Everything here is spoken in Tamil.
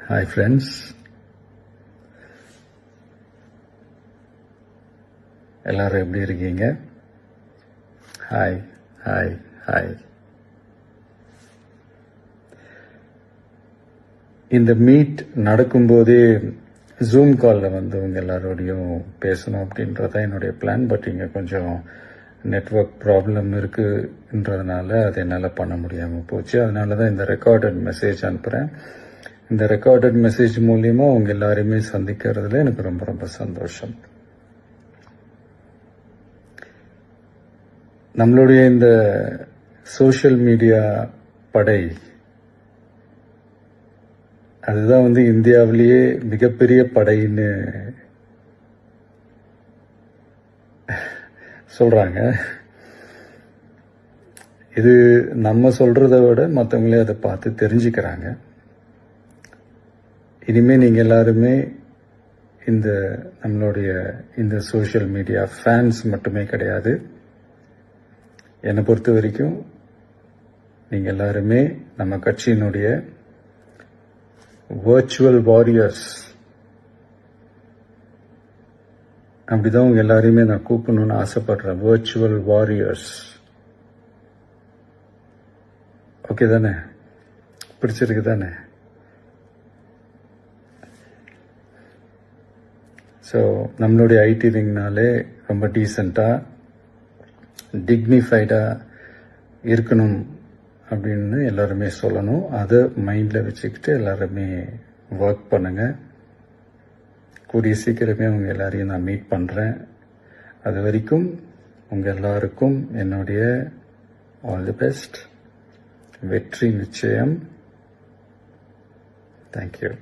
ஹாய் ஃப்ரெண்ட்ஸ், எல்லாரும் எப்படி இருக்கீங்க? Hi hi hi. இந்த மீட் நடக்கும்போதே ஜூம் காலில் வந்து உங்க எல்லாரோடையும் பேசணும் அப்படின்றதான் என்னுடைய பிளான். பட் இங்கே கொஞ்சம் நெட்வொர்க் ப்ராப்ளம் இருக்குன்றதுனால அதை என்னால் பண்ண முடியாமல் போச்சு. அதனால தான் இந்த ரெக்கார்டட் மெசேஜ் அனுப்புகிறேன். இந்த ரெக்கார்டட் மெசேஜ் மூலியமா அவங்க எல்லாரையுமே சந்திக்கிறதுல எனக்கு ரொம்ப ரொம்ப சந்தோஷம். நம்மளுடைய இந்த சோஷியல் மீடியா படை, அதுதான் வந்து இந்தியாவிலேயே மிகப்பெரிய படைன்னு சொல்றாங்க. இது நம்ம சொல்றதை விட மற்றவங்களே அதை பார்த்து தெரிஞ்சுக்கிறாங்க. இனிமே நீங்க எல்லாருமே இந்த நம்மளுடைய இந்த சோஷியல் மீடியா ஃபேன்ஸ் மட்டுமே கிடையாது. என்னை பொறுத்த வரைக்கும் நீங்க எல்லாருமே நம்ம கட்சியினுடைய வர்ச்சுவல் வாரியர்ஸ். அப்படிதான் உங்க எல்லாரையுமே நான் கூப்பிடணும்னு ஆசைப்படுறேன். Virtual warriors. ஓகே தானே? பிடிச்சிருக்கு தானே? ஸோ நம்மளுடைய ஐடி விங்னாலே ரொம்ப டீசெண்டாக டிக்னிஃபைடாக இருக்கணும் அப்படின்னு எல்லாருமே சொல்லணும். அதை மைண்டில் வச்சுக்கிட்டு எல்லாருமே ஒர்க் பண்ணுங்கள். கூடிய சீக்கிரமே அவங்க எல்லாரையும் நான் மீட் பண்ணுறேன். அது வரைக்கும் உங்கள் எல்லாருக்கும் என்னுடைய ஆல் தி பெஸ்ட். வெற்றி நிச்சயம். தேங்க்யூ.